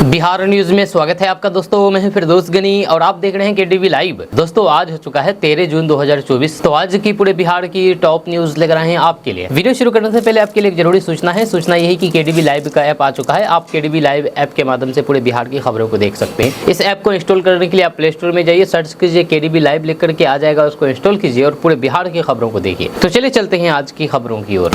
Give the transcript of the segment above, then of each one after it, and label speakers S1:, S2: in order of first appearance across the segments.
S1: Bihar news में स्वागत है आपका दोस्तों। मैं हूं फिरदौस गनी और आप देख रहे हैं केडीवी लाइव। दोस्तों आज हो चुका है 13 जून 2024। तो आज की पूरे बिहार की टॉप न्यूज लेकर आए हैं आपके लिए। वीडियो शुरू करने से पहले आपके लिए एक जरूरी सूचना है। सूचना यही कि केडीवी लाइव का ऐप आ चुका है। आप केडीवी लाइव ऐप के माध्यम से पूरे बिहार की खबरों को देख सकते हैं। इस ऐप को इंस्टॉल करने के लिए आप प्ले स्टोर में जाइए, सर्च कीजिए केडीवी लाइव, लिख करके आ जाएगा, उसको इंस्टॉल कीजिए और पूरे बिहार की खबरों को देखिए। तो चलिए चलते हैं आज की खबरों की ओर।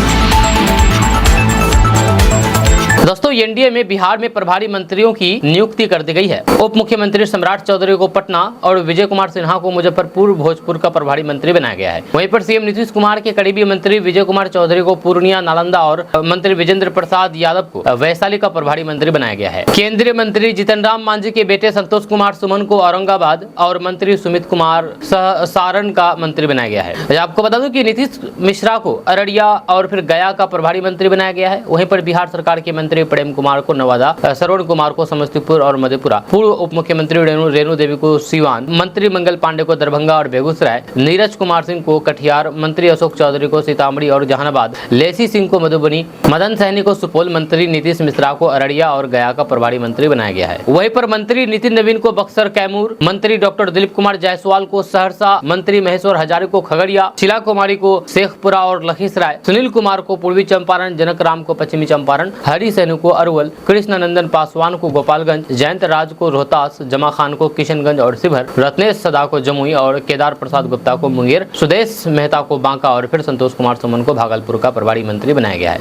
S1: दोस्तों एनडीए में बिहार में प्रभारी मंत्रियों की नियुक्ति कर दी गई है। उप मुख्यमंत्री सम्राट चौधरी को पटना और विजय कुमार सिन्हा को मुजफ्फरपुर भोजपुर का प्रभारी मंत्री बनाया गया है। वहीं पर सीएम नीतीश कुमार के करीबी मंत्री विजय कुमार चौधरी को पूर्णिया नालंदा और मंत्री विजेंद्र प्रसाद यादव को वैशाली का प्रभारी मंत्री बनाया गया है। केंद्रीय मंत्री जीतन राम मांझी के बेटे संतोष कुमार सुमन को औरंगाबाद और मंत्री सुमित कुमार सारण का मंत्री बनाया गया है। आपको बता दूं कि नीतीश मिश्रा को अररिया और फिर गया का प्रभारी मंत्री बनाया गया है। वहीं पर बिहार सरकार के मंत्री प्रेम कुमार को नवादा, श्रवण कुमार को समस्तीपुर और मधेपुरा, पूर्व उप मुख्यमंत्री रेणु देवी को सीवान, मंत्री मंगल पांडे को दरभंगा और बेगूसराय, नीरज कुमार सिंह को कटिहार, मंत्री अशोक चौधरी को सीतामढ़ी और जहानाबाद, लेसी सिंह को मधुबनी, मदन सहनी को सुपौल, मंत्री नीतीश मिश्रा को अररिया और गया का प्रभारी मंत्री बनाया गया है। वहीं पर मंत्री नितिन नवीन को बक्सर कैमूर, मंत्री डॉक्टर दिलीप कुमार जायसवाल को सहरसा, मंत्री महेश्वर हजारे को खगड़िया, शीला कुमारी को शेखपुरा और लखीसराय, सुनील कुमार को पूर्वी चंपारण, जनक राम को पश्चिमी चंपारण, हरि सैनु को अरवल, कृष्णानंदन पासवान को गोपालगंज, जयंत राज को रोहतास, जमा खान को किशनगंज और शिवहर, रत्नेश सदा को जमुई और केदार प्रसाद गुप्ता को मुंगेर, सुदेश मेहता को बांका और फिर संतोष कुमार सुमन को भागलपुर का प्रभारी मंत्री बनाया गया है।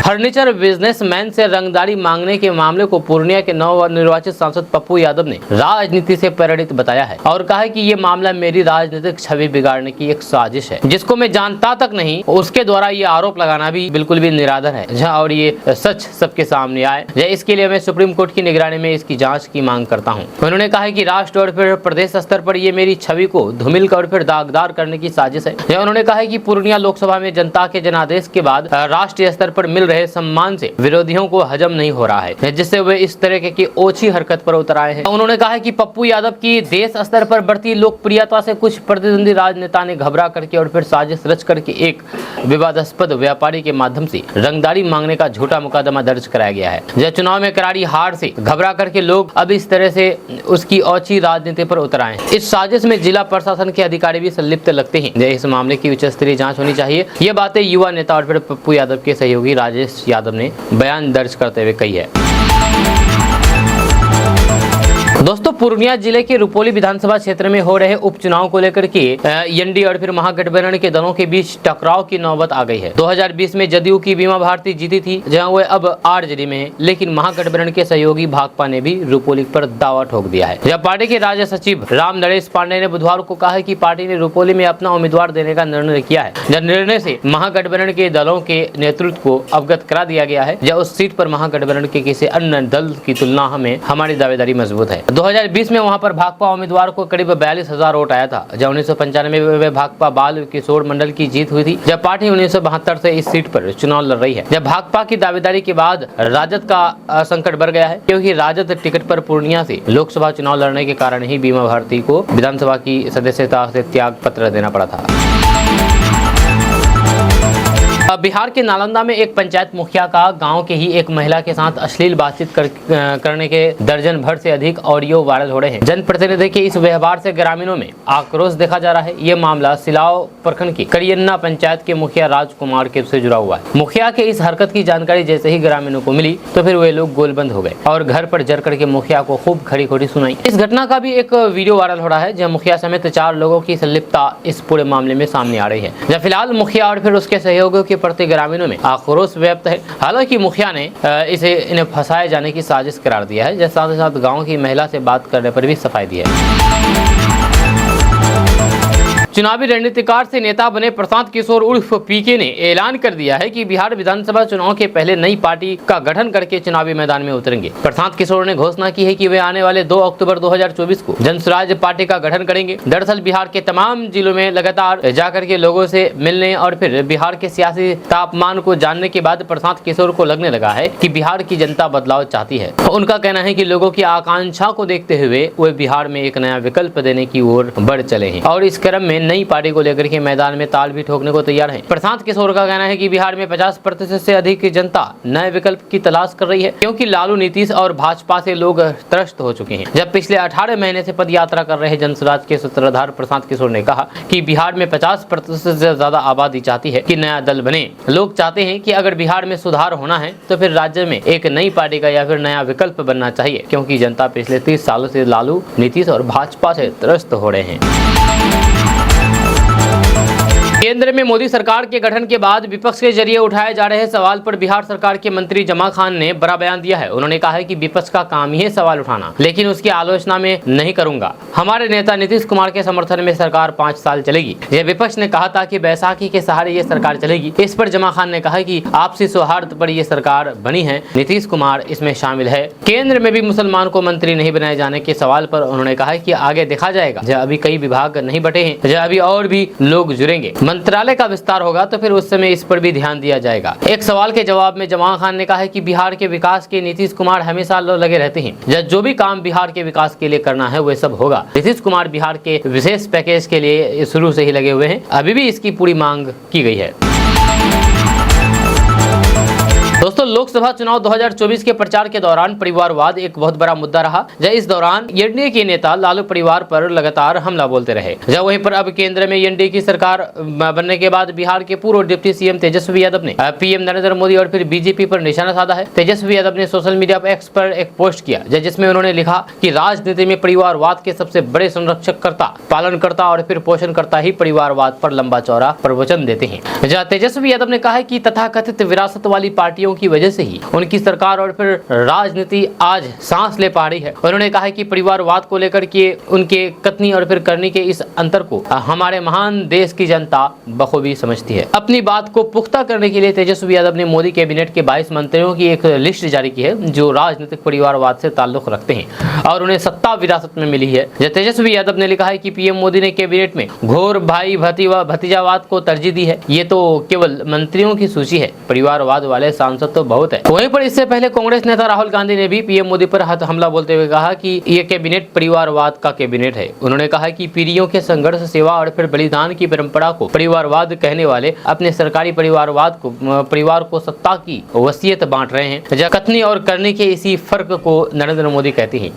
S1: फर्नीचर बिजनेसमैन से रंगदारी मांगने के मामले को पूर्णिया के नवनिर्वाचित सांसद पप्पू यादव ने राजनीति से प्रेरित बताया है और कहा है कि ये मामला मेरी राजनीतिक छवि बिगाड़ने की एक साजिश है जिसको मैं जानता तक नहीं। उसके द्वारा ये आरोप लगाना भी बिल्कुल भी निराधार है और ये सच सबके सामने आए। इसके लिए मैं सुप्रीम कोर्ट की निगरानी में इसकी जाँच की मांग करता हूँ। उन्होंने कहा कि राष्ट्र और फिर प्रदेश स्तर पर ये मेरी छवि को धूमिल और फिर दागदार करने की साजिश है। उन्होंने कहा कि पूर्णिया लोकसभा में जनता के जनादेश के बाद राष्ट्रीय स्तर पर मिल रहे सम्मान से विरोधियों को हजम नहीं हो रहा है, जिससे वे इस तरह की ओछी हरकत पर उतर आए हैं। उन्होंने कहा है कि पप्पू यादव की देश स्तर पर बढ़ती लोकप्रियता से कुछ प्रतिद्वंदी राजनेता ने घबरा करके और फिर साजिश रच करके एक विवादास्पद व्यापारी के माध्यम से रंगदारी मांगने का झूठा मुकदमा दर्ज कराया गया है। जब चुनाव में करारी हार से घबरा करके लोग अब इस तरह से उसकी ओछी राजनीति पर उतर आए हैं। इस साजिश में जिला प्रशासन के अधिकारी भी संलिप्त लगते हैं। इस मामले की उच्च स्तरीय जाँच होनी चाहिए। ये बातें युवा नेता और फिर पप्पू यादव के सहयोगी राजेश यादव ने बयान दर्ज करते हुए कही है। दोस्तों पूर्णिया जिले के रुपौली विधानसभा क्षेत्र में हो रहे उपचुनाव को लेकर के एनडीए और फिर महागठबंधन के दलों के बीच टकराव की नौबत आ गई है। 2020 में जदयू की बीमा भारती जीती थी, जहां वो अब आरजेडी में है, लेकिन महागठबंधन के सहयोगी भाकपा ने भी रुपौली पर दावा ठोक दिया है। जब पार्टी के राज्य सचिव राम नरेश पांडे ने बुधवार को कहा कि पार्टी ने रुपौली में अपना उम्मीदवार देने का निर्णय किया है। जब निर्णय से महागठबंधन के दलों के नेतृत्व को अवगत करा दिया गया है। जब उस सीट पर महागठबंधन के किसी अन्य दल की तुलना में हमारी दावेदारी मजबूत है। 2020 में वहां पर भाकपा उम्मीदवार को करीब 42,000 वोट आया था। जब 1995 में भाकपा बाल किशोर मंडल की जीत हुई थी, जब पार्टी 1972 से इस सीट पर चुनाव लड़ रही है। जब भाकपा की दावेदारी के बाद राजद का संकट बढ़ गया है, क्योंकि राजद टिकट पर पूर्णिया से लोकसभा चुनाव लड़ने के कारण ही बीमा भारती को विधानसभा की सदस्यता से त्याग पत्र देना पड़ा था। बिहार के नालंदा में एक पंचायत मुखिया का गांव के ही एक महिला के साथ अश्लील बातचीत करने के दर्जन भर से अधिक ऑडियो वायरल हो रहे हैं। जनप्रतिनिधि के इस व्यवहार से ग्रामीणों में आक्रोश देखा जा रहा है। ये मामला सिलाव प्रखंड की करियन्ना पंचायत के मुखिया राजकुमार के से जुड़ा हुआ है। मुखिया के इस हरकत की जानकारी जैसे ही ग्रामीणों को मिली तो फिर वे लोग गोलबंद हो गए और घर पर जर करके मुखिया को खूब खड़ी खोटी सुनाई। इस घटना का भी एक वीडियो वायरल हो रहा है, जहाँ मुखिया समेत 4 लोगों की संलिप्तता इस पूरे मामले में सामने आ रही है। जब फिलहाल मुखिया और फिर उसके सहयोगियों के प्रति ग्रामीणों में आक्रोश व्याप्त है। हालांकि मुखिया ने इन्हें फंसाए जाने की साजिश करार दिया है। साथ ही साथ गांव की महिला से बात करने पर भी सफाई दी है। चुनावी रणनीतिकार से नेता बने प्रशांत किशोर उर्फ पीके ने ऐलान कर दिया है कि बिहार विधानसभा चुनाव के पहले नई पार्टी का गठन करके चुनावी मैदान में उतरेंगे। प्रशांत किशोर ने घोषणा की है कि वे आने वाले 2 अक्टूबर 2024 को जनसुराज पार्टी का गठन करेंगे। दरअसल बिहार के तमाम जिलों में लगातार जाकर के लोगों से मिलने और फिर बिहार के सियासी तापमान को जानने के बाद प्रशांत किशोर को लगने लगा है कि बिहार की जनता बदलाव चाहती है। उनका कहना है कि लोगों की आकांक्षा को देखते हुए वे बिहार में एक नया विकल्प देने की ओर बढ़ चले हैं और इस क्रम में नई पार्टी को लेकर के मैदान में ताल भी ठोकने को तैयार है। प्रशांत किशोर का कहना है कि बिहार में 50% से अधिक की जनता नए विकल्प की तलाश कर रही है, क्योंकि लालू, नीतीश और भाजपा से लोग त्रस्त हो चुके हैं। जब पिछले 18 महीने से पद यात्रा कर रहे जनसुराज के सूत्रधार प्रशांत किशोर ने कहा कि बिहार में 50% से ज्यादा आबादी चाहती है कि नया दल बने। लोग चाहते हैं कि अगर बिहार में सुधार होना है तो फिर राज्य में एक नई पार्टी का या फिर नया विकल्प बनना चाहिए, क्योंकि जनता पिछले 30 सालों से लालू, नीतीश और भाजपा से त्रस्त हो रहे हैं। केंद्र में मोदी सरकार के गठन के बाद विपक्ष के जरिए उठाए जा रहे सवाल पर बिहार सरकार के मंत्री जमा खान ने बड़ा बयान दिया है। उन्होंने कहा है कि विपक्ष का काम ही है सवाल उठाना, लेकिन उसकी आलोचना में नहीं करूंगा। हमारे नेता नीतीश कुमार के समर्थन में सरकार 5 साल चलेगी। यह विपक्ष ने कहा था कि बैसाखी के सहारे ये सरकार चलेगी। इस पर जमा खान ने कहा कि आपसी सौहार्द पर यह सरकार बनी है, नीतीश कुमार इसमें शामिल है। केंद्र में भी मुसलमान को मंत्री नहीं बनाए जाने के सवाल पर उन्होंने कहा कि आगे देखा जाएगा। जब अभी कई विभाग नहीं बटे हैं, जब अभी और भी लोग जुड़ेंगे, मंत्रालय का विस्तार होगा तो फिर उस समय इस पर भी ध्यान दिया जाएगा। एक सवाल के जवाब में जमा खान ने कहा है कि बिहार के विकास के नीतीश कुमार हमेशा लगे रहते हैं। जो भी काम बिहार के विकास के लिए करना है वह सब होगा। नीतीश कुमार बिहार के विशेष पैकेज के लिए शुरू से ही लगे हुए हैं, अभी भी इसकी पूरी मांग की गई है। दोस्तों, लोकसभा चुनाव 2024 के प्रचार के दौरान परिवारवाद एक बहुत बड़ा मुद्दा रहा। इस दौरान एनडीए के नेता लालू परिवार पर लगातार हमला बोलते रहे। वहीं पर अब केंद्र में एनडीए की सरकार बनने के बाद बिहार के पूर्व डिप्टी सीएम तेजस्वी यादव ने पीएम नरेंद्र मोदी और फिर बीजेपी पर निशाना साधा है। तेजस्वी यादव ने सोशल मीडिया पर एक्स पर एक पोस्ट किया, जिसमें उन्होंने लिखा कि राजनीति में परिवारवाद के सबसे बड़े संरक्षककर्ता, पालनकर्ता और फिर पोषणकर्ता ही परिवारवाद पर लंबा चौड़ा प्रवचन देते हैं। तेजस्वी यादव ने कहा कि तथाकथित विरासत वाली पार्टियों की वजह से ही उनकी सरकार और फिर राजनीति आज सांस ले पा रही है। उन्होंने कहा कि परिवारवाद को लेकर के उनके कथनी और फिर करनी के इस अंतर को हमारे महान देश की जनता बखूबी समझती है। अपनी बात को पुख्ता करने के लिए तेजस्वी यादव ने मोदी कैबिनेट के 22 मंत्रियों की एक लिस्ट जारी की है, जो राजनीतिक परिवारवाद से ताल्लुक रखते हैं और उन्हें सत्ता विरासत में मिली है। तेजस्वी यादव ने लिखा है कि पीएम मोदी ने कैबिनेट में घोर भाई भतीजावाद को तरजीह दी है। ये तो केवल मंत्रियों की सूची है, परिवारवाद वाले सांसद तो बहुत है। वहीं पर इससे पहले कांग्रेस नेता राहुल गांधी ने भी पीएम मोदी पर हमला बोलते हुए कहा कि ये कैबिनेट परिवारवाद का कैबिनेट है। उन्होंने कहा कि पीढ़ियों के संघर्ष, सेवा और फिर बलिदान की परंपरा को परिवारवाद कहने वाले अपने सरकारी परिवार को सत्ता की वसीयत बांट रहे हैं। कथनी और करने के इसी फर्क को नरेंद्र मोदी कहते हैं।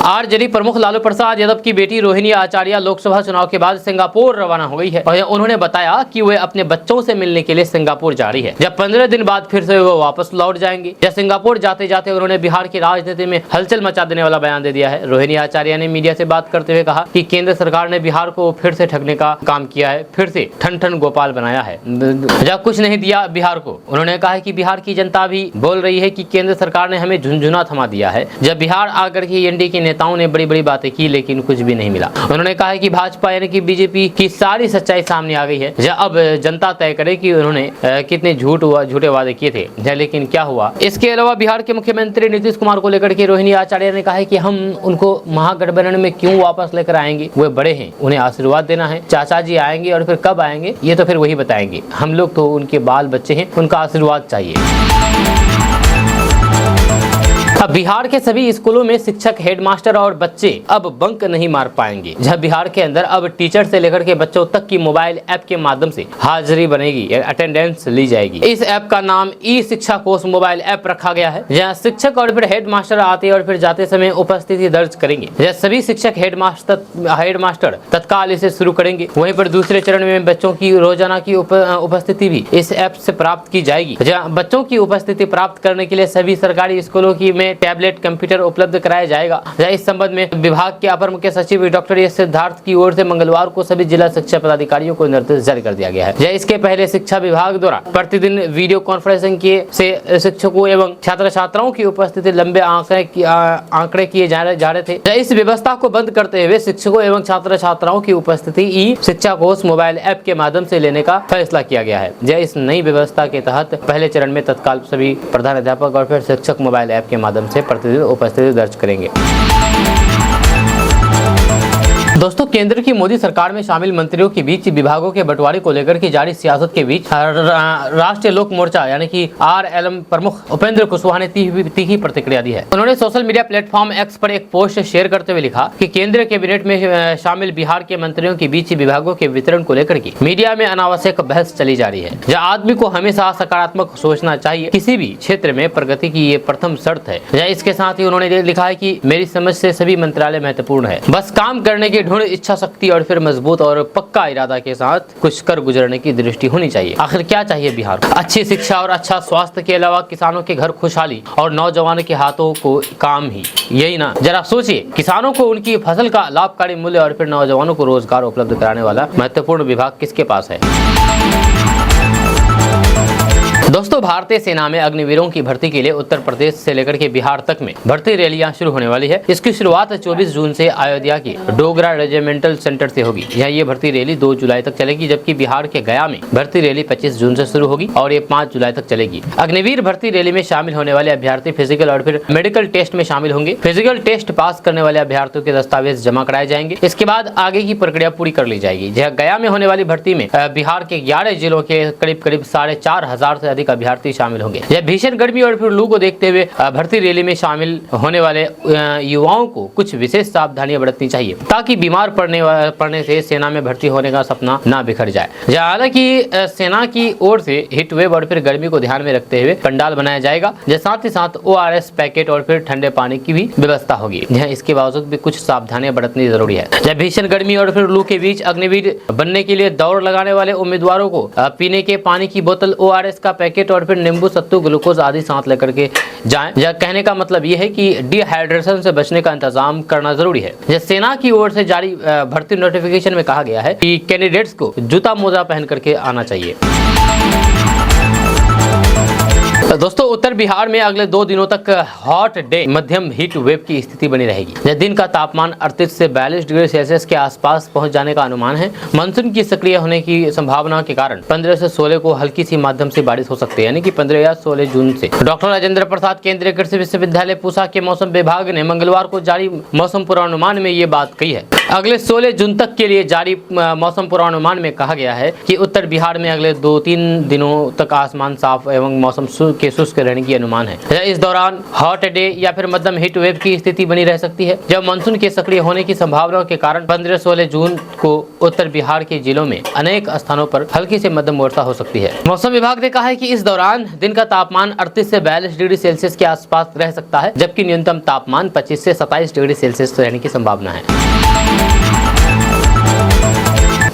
S1: आरजेडी प्रमुख लालू प्रसाद यादव की बेटी रोहिणी आचार्य लोकसभा चुनाव के बाद सिंगापुर रवाना हो गई है और उन्होंने बताया कि वे अपने बच्चों से मिलने के लिए सिंगापुर जा रही है। जब 15 दिन बाद फिर से वो वापस लौट जाएंगी। जब सिंगापुर जाते जाते उन्होंने बिहार की राजनीति में हलचल मचा देने वाला बयान दे दिया है। रोहिणी आचार्य ने मीडिया से बात करते हुए कहा कि केंद्र सरकार ने बिहार को फिर से ठगने का काम किया है, फिर से ठन ठन गोपाल बनाया है, जब कुछ नहीं दिया बिहार को। उन्होंने कहा कि बिहार की जनता भी बोल रही है कि केंद्र सरकार ने हमें झुनझुना थमा दिया है। जब बिहार आकर के एनडीए के नेताओं ने बड़ी बड़ी बातें की, लेकिन कुछ भी नहीं मिला। उन्होंने कहा कि भाजपा यानी कि बीजेपी की सारी सच्चाई सामने आ गई है। अब जनता तय करे कि उन्होंने कितने झूठे वादे किए थे, लेकिन क्या हुआ। इसके अलावा बिहार के मुख्यमंत्री नीतीश कुमार को लेकर के रोहिणी आचार्य ने कहा है कि हम उनको महागठबंधन में क्यों वापस लेकर आएंगे, वे बड़े हैं, उन्हें आशीर्वाद देना है। चाचा जी आएंगे और फिर कब आएंगे ये तो फिर वही बताएंगे। हम लोग तो उनके बाल बच्चे हैं, उनका आशीर्वाद चाहिए। अब बिहार के सभी स्कूलों में शिक्षक, हेडमास्टर और बच्चे अब बंक नहीं मार पाएंगे। जब बिहार के अंदर अब टीचर से लेकर के बच्चों तक की मोबाइल ऐप के माध्यम से हाजिरी बनेगी, अटेंडेंस ली जाएगी। इस ऐप का नाम ई शिक्षा कोष मोबाइल ऐप रखा गया है, जहां शिक्षक और फिर हेडमास्टर आते और फिर जाते समय उपस्थिति दर्ज करेंगे। जहाँ सभी शिक्षक हेडमास्टर तत्काल इसे शुरू करेंगे। वहीं पर दूसरे चरण में बच्चों की रोजाना की उपस्थिति भी इस ऐप से प्राप्त की जाएगी। जहाँ बच्चों की उपस्थिति प्राप्त करने के लिए सभी सरकारी स्कूलों की में टैबलेट, कंप्यूटर उपलब्ध कराया जाएगा। इस संबंध में विभाग के अपर मुख्य सचिव डॉक्टर एस सिद्धार्थ की ओर से मंगलवार को सभी जिला शिक्षा पदाधिकारियों को निर्देश जारी कर दिया गया है। इसके पहले शिक्षा विभाग द्वारा प्रतिदिन वीडियो कॉन्फ्रेंसिंग से शिक्षकों एवं छात्र छात्राओं की उपस्थिति लंबे आंकड़े किए जा रहे थे। इस व्यवस्था को बंद करते हुए शिक्षकों एवं छात्र छात्राओं की उपस्थिति ई शिक्षा कोष मोबाइल ऐप के माध्यम से लेने का फैसला किया गया है। इस नई व्यवस्था के तहत पहले चरण में तत्काल सभी प्रधानाध्यापक और फिर शिक्षक मोबाइल ऐप के माध्यम से प्रतिदिन उपस्थिति दर्ज करेंगे। दोस्तों, केंद्र की मोदी सरकार में शामिल मंत्रियों के बीच विभागों के बंटवारे को लेकर की जारी सियासत के बीच राष्ट्रीय लोक मोर्चा यानी कि RLM प्रमुख उपेंद्र कुशवाहा ने तीखी प्रतिक्रिया दी है। उन्होंने सोशल मीडिया प्लेटफॉर्म X पर एक पोस्ट शेयर करते हुए लिखा कि केंद्रीय कैबिनेट में शामिल बिहार के मंत्रियों के बीच विभागों के वितरण को लेकर की मीडिया में अनावश्यक बहस चली जा रही है। जहाँ आदमी को हमेशा सकारात्मक सोचना चाहिए, किसी भी क्षेत्र में प्रगति की ये प्रथम शर्त है। इसके साथ ही उन्होंने लिखा है कि मेरी समझ से सभी मंत्रालय महत्वपूर्ण है, बस काम करने की ढूंढ, इच्छा शक्ति और फिर मजबूत और पक्का इरादा के साथ कुछ कर गुजरने की दृष्टि होनी चाहिए। आखिर क्या चाहिए बिहार को? अच्छी शिक्षा और अच्छा स्वास्थ्य के अलावा किसानों के घर खुशहाली और नौजवानों के हाथों को काम ही, यही ना? जरा सोचिए, किसानों को उनकी फसल का लाभकारी मूल्य और फिर नौजवानों को रोजगार उपलब्ध कराने वाला महत्वपूर्ण विभाग किसके पास है? दोस्तों, भारतीय सेना में अग्निवीरों की भर्ती के लिए उत्तर प्रदेश से लेकर के बिहार तक में भर्ती रैलियां शुरू होने वाली है। इसकी शुरुआत 24 जून से अयोध्या की डोगरा रेजिमेंटल सेंटर से होगी। यहाँ ये भर्ती रैली 2 जुलाई तक चलेगी, जबकि बिहार के गया में भर्ती रैली 25 जून से शुरू होगी और ये 5 जुलाई तक चलेगी। अग्निवीर भर्ती रैली में शामिल होने वाले अभ्यर्थी फिजिकल और फिर मेडिकल टेस्ट में शामिल होंगे। फिजिकल टेस्ट पास करने वाले अभ्यर्थियों के दस्तावेज जमा कराए जाएंगे। इसके बाद आगे की प्रक्रिया पूरी कर ली जाएगी। जहाँ गया में होने वाली भर्ती में बिहार के 11 जिलों के करीब 4,500 से अधिक अभ्यर्थी शामिल होंगे। यह भीषण गर्मी और फिर लू को देखते हुए भर्ती रैली में शामिल होने वाले युवाओं को कुछ विशेष सावधानियां बरतनी चाहिए, ताकि बीमार पड़ने से सेना में भर्ती होने का सपना ना बिखर जाए। हालांकि सेना की ओर से हीट वेव और फिर गर्मी को ध्यान में रखते हुए पंडाल बनाया जाएगा। साथ ही साथ ORS पैकेट और फिर ठंडे पानी की भी व्यवस्था होगी। इसके बावजूद भी कुछ सावधानियां बरतनी जरूरी है। जब भीषण गर्मी और फिर लू के बीच अग्निवीर बनने के लिए दौड़ लगाने वाले उम्मीदवारों को पीने के पानी की बोतल, ORS का पैकेट और फिर नींबू, सत्तू, ग्लूकोज आदि साथ लेकर के जाएं। यह कहने का मतलब यह है कि डिहाइड्रेशन से बचने का इंतजाम करना जरूरी है। सेना की ओर से जारी भर्ती नोटिफिकेशन में कहा गया है कि कैंडिडेट्स को जूता मोजा पहन करके आना चाहिए। दोस्तों, उत्तर बिहार में अगले 2 दिनों तक हॉट डे मध्यम हीट वेव की स्थिति बनी रहेगी। दिन का तापमान 38 से 42 डिग्री सेल्सियस के आसपास पहुंच जाने का अनुमान है। मानसून की सक्रिय होने की संभावना के कारण 15 से 16 को हल्की सी माध्यम से बारिश हो सकती है, यानी कि 15 या 16 जून से। डॉक्टर राजेंद्र प्रसाद केंद्रीय कृषि विश्वविद्यालय पूसा के मौसम विभाग ने मंगलवार को जारी मौसम पूर्वानुमान में ये बात कही है। अगले 16 जून तक के लिए जारी मौसम पूर्वानुमान में कहा गया है कि उत्तर बिहार में अगले 2-3 दिनों तक आसमान साफ एवं मौसम के शुष्क रहने की अनुमान है। इस दौरान हॉट डे या फिर मध्यम हीट वेव की स्थिति बनी रह सकती है। जब मानसून के सक्रिय होने की संभावना के कारण 15-16 जून को उत्तर बिहार के जिलों में अनेक स्थानों पर हल्की से मध्यम वर्षा हो सकती है। मौसम विभाग ने कहा है कि इस दौरान दिन का तापमान 38 से 42 डिग्री सेल्सियस के आसपास रह सकता है, जबकि न्यूनतम तापमान 25 से 27 डिग्री सेल्सियस रहने की संभावना है।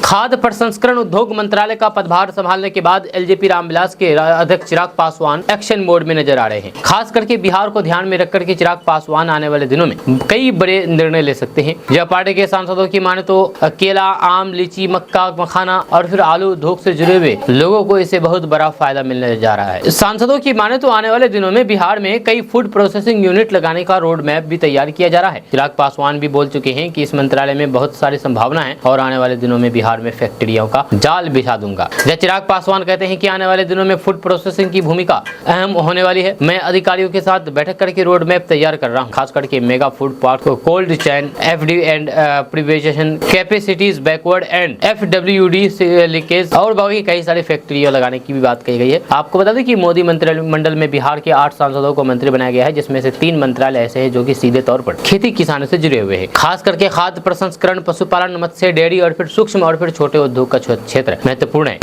S1: खाद्य प्रसंस्करण उद्योग मंत्रालय का पदभार संभालने के बाद एलजेपी रामविलास के अध्यक्ष चिराग पासवान एक्शन मोड में नजर आ रहे हैं। खास करके बिहार को ध्यान में रखकर के चिराग पासवान आने वाले दिनों में कई बड़े निर्णय ले सकते हैं। जब पार्टी के सांसदों की माने तो केला, आम, लीची, मक्का, मखाना और फिर आलू उद्योग से जुड़े हुए लोगों को इससे बहुत बड़ा फायदा मिलने जा रहा है। सांसदों की माने तो आने वाले दिनों में बिहार में कई फूड प्रोसेसिंग यूनिट लगाने का रोड मैप भी तैयार किया जा रहा है। चिराग पासवान भी बोल चुके हैं कि इस मंत्रालय में बहुत सारी संभावना है और आने वाले दिनों में बिहार में फैक्ट्रियों का जाल बिछा दूंगा। चिराग पासवान कहते हैं कि आने वाले दिनों में फूड प्रोसेसिंग की भूमिका अहम होने वाली है। मैं अधिकारियों के साथ बैठक करके रोड मैप तैयार कर रहा हूं, खास करके मेगा फूड पार्क को cold chain, FD and prevention capacities backward and FWD leakage और बाकी कई सारी फैक्ट्रियां लगाने की भी बात कही गई है। आपको बता दें कि मोदी मंत्रिमंडल में बिहार के 8 सांसदों को मंत्री बनाया गया है, जिसमें से 3 मंत्रालय ऐसे हैं जो कि सीधे तौर पर खेती किसानों से जुड़े हुए हैं। खास करके खाद्य प्रसंस्करण, पशुपालन, मत्स्य, डेयरी और फिर सूक्ष्म और फिर छोटे उद्योग का क्षेत्र महत्वपूर्ण है।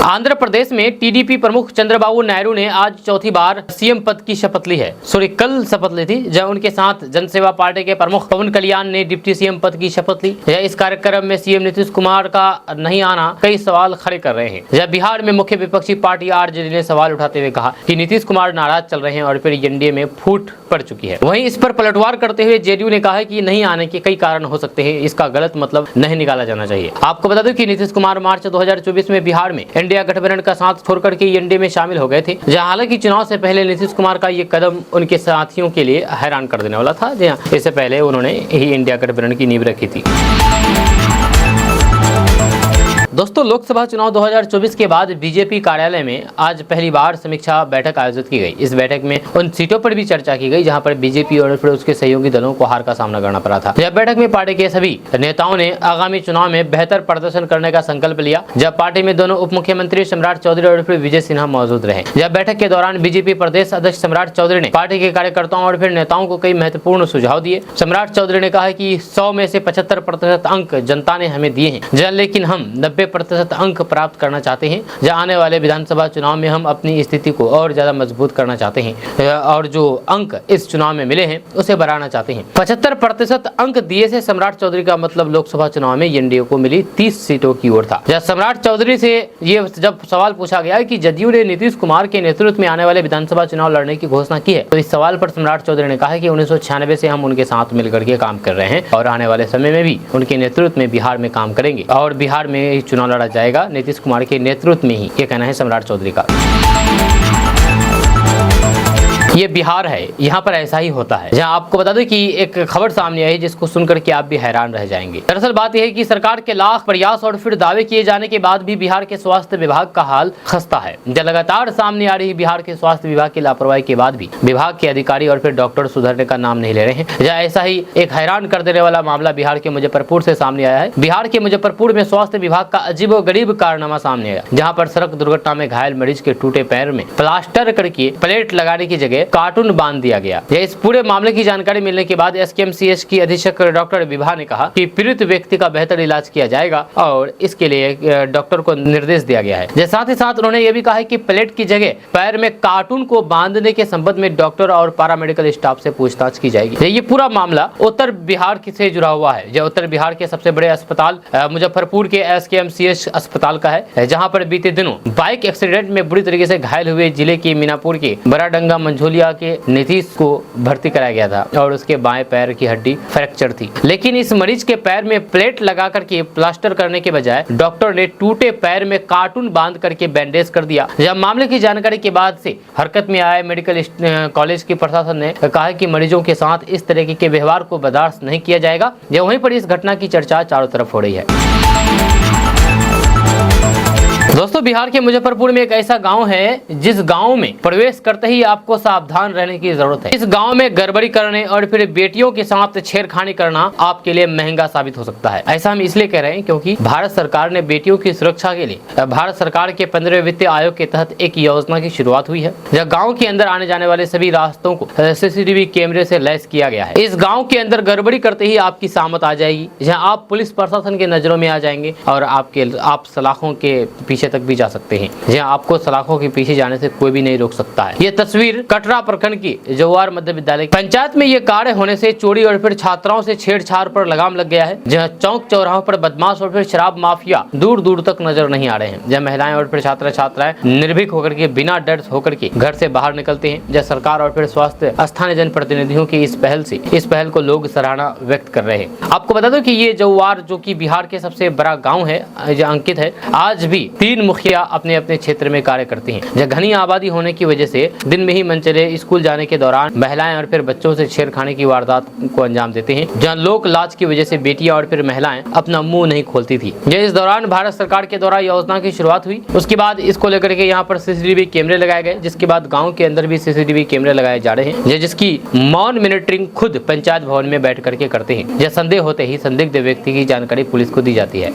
S1: आंध्र प्रदेश में टीडीपी प्रमुख चंद्रबाबू नायडू ने आज चौथी बार सीएम पद की शपथ ली है। कल शपथ ली थी, जब उनके साथ जनसेवा पार्टी के प्रमुख पवन कल्याण ने डिप्टी सीएम पद की शपथ ली। इस कार्यक्रम में सीएम नीतीश कुमार का नहीं आना कई सवाल खड़े कर रहे हैं। जब बिहार में मुख्य विपक्षी पार्टी आरजेडी ने सवाल उठाते हुए कहा कि नीतीश कुमार नाराज चल रहे हैं और फिर एनडीए में फूट पड़ चुकी है। वहीं इस पर पलटवार करते हुए जेडीयू ने कहा है कि नहीं आने के कई कारण हो सकते हैं, इसका गलत मतलब नहीं निकाला जाना चाहिए। आपको बता दूं कि नीतीश कुमार मार्च 2024 में बिहार में इंडिया गठबंधन का साथ छोड़कर के एनडीए में शामिल हो गए थे। जहां हालांकि चुनाव से पहले नीतीश कुमार का ये कदम उनके साथियों के लिए हैरान कर देने वाला था। इससे पहले उन्होंने ही इंडिया गठबंधन की नींव रखी थी। दोस्तों, लोकसभा चुनाव 2024 के बाद बीजेपी कार्यालय में आज पहली बार समीक्षा बैठक आयोजित की गई। इस बैठक में उन सीटों पर भी चर्चा की गई जहां पर बीजेपी और फिर उसके सहयोगी दलों को हार का सामना करना पड़ा था। यह बैठक में पार्टी के सभी नेताओं ने आगामी चुनाव में बेहतर प्रदर्शन करने का संकल्प लिया। जब पार्टी में दोनों उप मुख्यमंत्री सम्राट चौधरी और फिर विजय सिन्हा मौजूद रहे। यह बैठक के दौरान बीजेपी प्रदेश अध्यक्ष सम्राट चौधरी ने पार्टी के कार्यकर्ताओं और फिर नेताओं को कई महत्वपूर्ण सुझाव दिए। सम्राट चौधरी ने कहा कि 100 में से 75% अंक जनता ने हमें दिए हैं, लेकिन हम 90% अंक प्राप्त करना चाहते हैं। जहाँ आने वाले विधानसभा चुनाव में हम अपनी स्थिति को और ज्यादा मजबूत करना चाहते हैं और जो अंक इस चुनाव में मिले हैं उसे बढ़ाना चाहते हैं। 75% अंक दिए से सम्राट चौधरी का मतलब लोकसभा चुनाव में एनडीए को मिली 30 सीटों की ओर था। जब सम्राट चौधरी से ये जब सवाल पूछा गया कि जदयू ने नीतीश कुमार के नेतृत्व में आने वाले विधानसभा चुनाव लड़ने की घोषणा की है, तो इस सवाल पर सम्राट चौधरी ने कहा कि 1996 से हम उनके साथ मिलकर के काम कर रहे हैं और आने वाले समय में भी उनके नेतृत्व में बिहार में काम करेंगे और बिहार में चुनाव लड़ा जाएगा नीतीश कुमार के नेतृत्व में ही। ये कहना है सम्राट चौधरी का। ये बिहार है, यहाँ पर ऐसा ही होता है। जहाँ आपको बता दें कि एक खबर सामने आई जिसको सुनकर के आप भी हैरान रह जाएंगे। दरअसल बात यह है कि सरकार के लाख प्रयास और फिर दावे किए जाने के बाद भी बिहार के स्वास्थ्य विभाग का हाल खस्ता है। लगातार सामने आ रही बिहार के स्वास्थ्य विभाग की लापरवाही के बाद भी विभाग के अधिकारी और फिर डॉक्टर सुधरने का नाम नहीं ले रहे हैं। जहाँ ऐसा ही एक हैरान कर देने वाला मामला बिहार के मुजफ्फरपुर से सामने आया है। बिहार के मुजफ्फरपुर में स्वास्थ्य विभाग का अजीबोगरीब कारनामा सामने आया, जहाँ पर सड़क दुर्घटना में घायल मरीज के टूटे पैर में प्लास्टर करके प्लेट लगाने की जगह कार्टून बांध दिया गया। इस पूरे मामले की जानकारी मिलने के बाद एसकेएमसीएच की अधीक्षक डॉक्टर विभा ने कहा कि पीड़ित व्यक्ति का बेहतर इलाज किया जाएगा और इसके लिए डॉक्टर को निर्देश दिया गया है। साथ ही साथ उन्होंने ये भी कहा कि प्लेट की जगह पैर में कार्टून को बांधने के संबंध में डॉक्टर और पैरामेडिकल स्टाफ से पूछताछ की जाएगी। ये पूरा मामला उत्तर बिहार से जुड़ा हुआ है। जो उत्तर बिहार के सबसे बड़े अस्पताल मुजफ्फरपुर के एसकेएमसीएच अस्पताल का है, जहाँ पर बीते दिनों बाइक एक्सीडेंट में बुरी तरीके से घायल हुए जिले के मीनापुर के बड़ाडंगा मंझोलिया के नीतीश को भर्ती कराया गया था और उसके बाएं पैर की हड्डी फ्रैक्चर थी। लेकिन इस मरीज के पैर में प्लेट लगा करके प्लास्टर करने के बजाय डॉक्टर ने टूटे पैर में कार्टून बांध करके बैंडेज कर दिया। जब मामले की जानकारी के बाद से हरकत में आए मेडिकल कॉलेज के प्रशासन ने कहा कि मरीजों के साथ इस तरह के व्यवहार को बर्दाश्त नहीं किया जाएगा। वहीं पर इस घटना की चर्चा चारों तरफ हो रही है। दोस्तों, बिहार के मुजफ्फरपुर में एक ऐसा गांव है जिस गांव में प्रवेश करते ही आपको सावधान रहने की जरूरत है। इस गांव में गड़बड़ी करने और फिर बेटियों के साथ छेड़खानी करना आपके लिए महंगा साबित हो सकता है। ऐसा हम इसलिए कह रहे हैं क्योंकि भारत सरकार ने बेटियों की सुरक्षा के लिए भारत सरकार के 15वें वित्त आयोग के तहत एक योजना की शुरुआत हुई है। जहाँ गाँव के अंदर आने जाने वाले सभी रास्तों को सीसीटीवी कैमरे से लैस किया गया है। इस गाँव के अंदर गड़बड़ी करते ही आपकी सामत आ जाएगी, जहाँ आप पुलिस प्रशासन के नजरों में आ जाएंगे और आप सलाखों के पीछे तक भी जा सकते हैं, जहां आपको सलाखों के पीछे जाने से कोई भी नहीं रोक सकता है। ये तस्वीर कटरा प्रखंड की जवाहर मध्य विद्यालय पंचायत में ये कार्य होने से चोरी और फिर छात्राओं से छेड़छाड़ पर लगाम लग गया है। जहां चौक चौराहों पर बदमाश और फिर शराब माफिया दूर दूर तक नजर नहीं आ रहे हैं। जहां महिलाएं और फिर छात्राएं निर्भीक होकर के बिना डर होकर के घर से बाहर निकलते हैं। जहां सरकार और फिर स्वास्थ्य स्थानीय जनप्रतिनिधियों की इस पहल को लोग सराहना व्यक्त कर रहे हैं। आपको बता दो कि ये जवार जो कि बिहार के सबसे बड़ा गाँव है, अंकित है, आज भी 3 मुखिया अपने अपने क्षेत्र में कार्य करती हैं। जहाँ घनी आबादी होने की वजह से दिन में ही मनचले स्कूल जाने के दौरान महिलाएं और फिर बच्चों से छेड़खानी की वारदात को अंजाम देते हैं। जहाँ लोक लाज की वजह से बेटियां और फिर महिलाएं अपना मुंह नहीं खोलती थी। इस दौरान भारत सरकार के द्वारा योजना की शुरुआत हुई। उसके बाद इसको लेकर के यहाँ पर सीसीटीवी कैमरे लगाए गए, जिसके बाद गाँव के अंदर भी सीसीटीवी कैमरे लगाए जा रहे हैं, जिसकी मौन मॉनिटरिंग खुद पंचायत भवन में बैठ करके करते हैं। यह संदेह होते ही संदिग्ध व्यक्ति की जानकारी पुलिस को दी जाती है।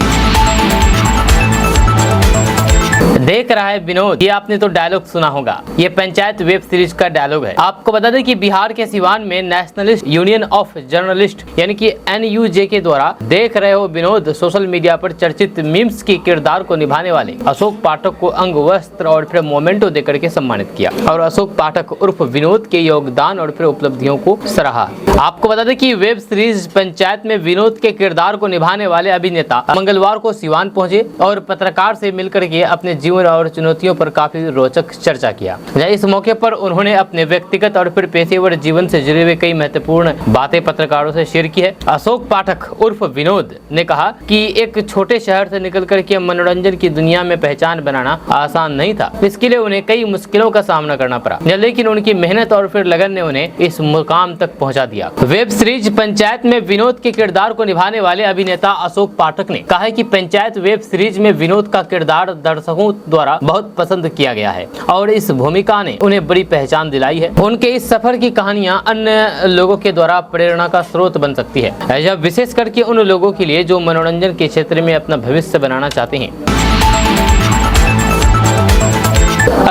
S1: देख रहा है विनोद, ये आपने तो डायलॉग सुना होगा। ये पंचायत वेब सीरीज का डायलॉग है। आपको बता दें कि बिहार के सिवान में नेशनलिस्ट यूनियन ऑफ जर्नलिस्ट यानी कि NUJ के द्वारा देख रहे हो विनोद सोशल मीडिया पर चर्चित मीम्स के किरदार को निभाने वाले अशोक पाठक को अंग वस्त्र और फिर मोमेंटो देकर के सम्मानित किया और अशोक पाठक उर्फ विनोद के योगदान और फिर उपलब्धियों को सराहा। आपको बता दें कि वेब सीरीज पंचायत में विनोद के किरदार को निभाने वाले अभिनेता मंगलवार को सिवान पहुंचे और पत्रकार से मिलकर के अपने जीवन जीवन और चुनौतियों पर काफी रोचक चर्चा किया। इस मौके पर उन्होंने अपने व्यक्तिगत और फिर पेशेवर जीवन से जुड़े हुए कई महत्वपूर्ण बातें पत्रकारों से शेयर की है। अशोक पाठक उर्फ विनोद ने कहा कि एक छोटे शहर से निकलकर के मनोरंजन की दुनिया में पहचान बनाना आसान नहीं था। इसके लिए उन्हें कई मुश्किलों का सामना करना पड़ा, लेकिन उनकी मेहनत और फिर लगन ने उन्हें इस मुकाम तक पहुंचा दिया। वेब सीरीज पंचायत में विनोद के किरदार को निभाने वाले अभिनेता अशोक पाठक ने कहा है कि पंचायत वेब सीरीज में विनोद का किरदार दर्शकों द्वारा बहुत पसंद किया गया है और इस भूमिका ने उन्हें बड़ी पहचान दिलाई है। उनके इस सफर की कहानियां अन्य लोगों के द्वारा प्रेरणा का स्रोत बन सकती है, यह विशेष करके उन लोगों के लिए जो मनोरंजन के क्षेत्र में अपना भविष्य बनाना चाहते हैं।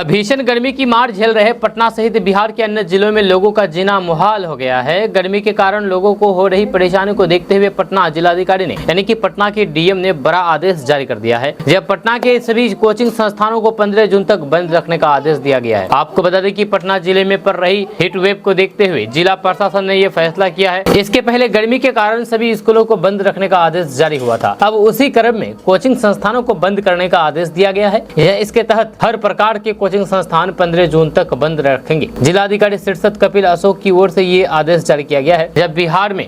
S1: भीषण गर्मी की मार झेल रहे पटना सहित बिहार के अन्य जिलों में लोगों का जीना मुहाल हो गया है। गर्मी के कारण लोगों को हो रही परेशानी को देखते हुए पटना जिलाधिकारी ने यानी कि पटना के डीएम ने बड़ा आदेश जारी कर दिया है। जब पटना के सभी कोचिंग संस्थानों को 15 जून तक बंद रखने का आदेश दिया गया है। आपको बता दें कि पटना जिले में पड़ रही हीट वेव को देखते हुए जिला प्रशासन ने यह फैसला किया है। इसके पहले गर्मी के कारण सभी स्कूलों को बंद रखने का आदेश जारी हुआ था। अब उसी क्रम में कोचिंग संस्थानों को बंद करने का आदेश दिया गया है। इसके तहत हर प्रकार के कोचिंग संस्थान 15 जून तक बंद रखेंगे। जिलाधिकारी शीर्षत कपिल अशोक की ओर से ये आदेश जारी किया गया है। जब बिहार में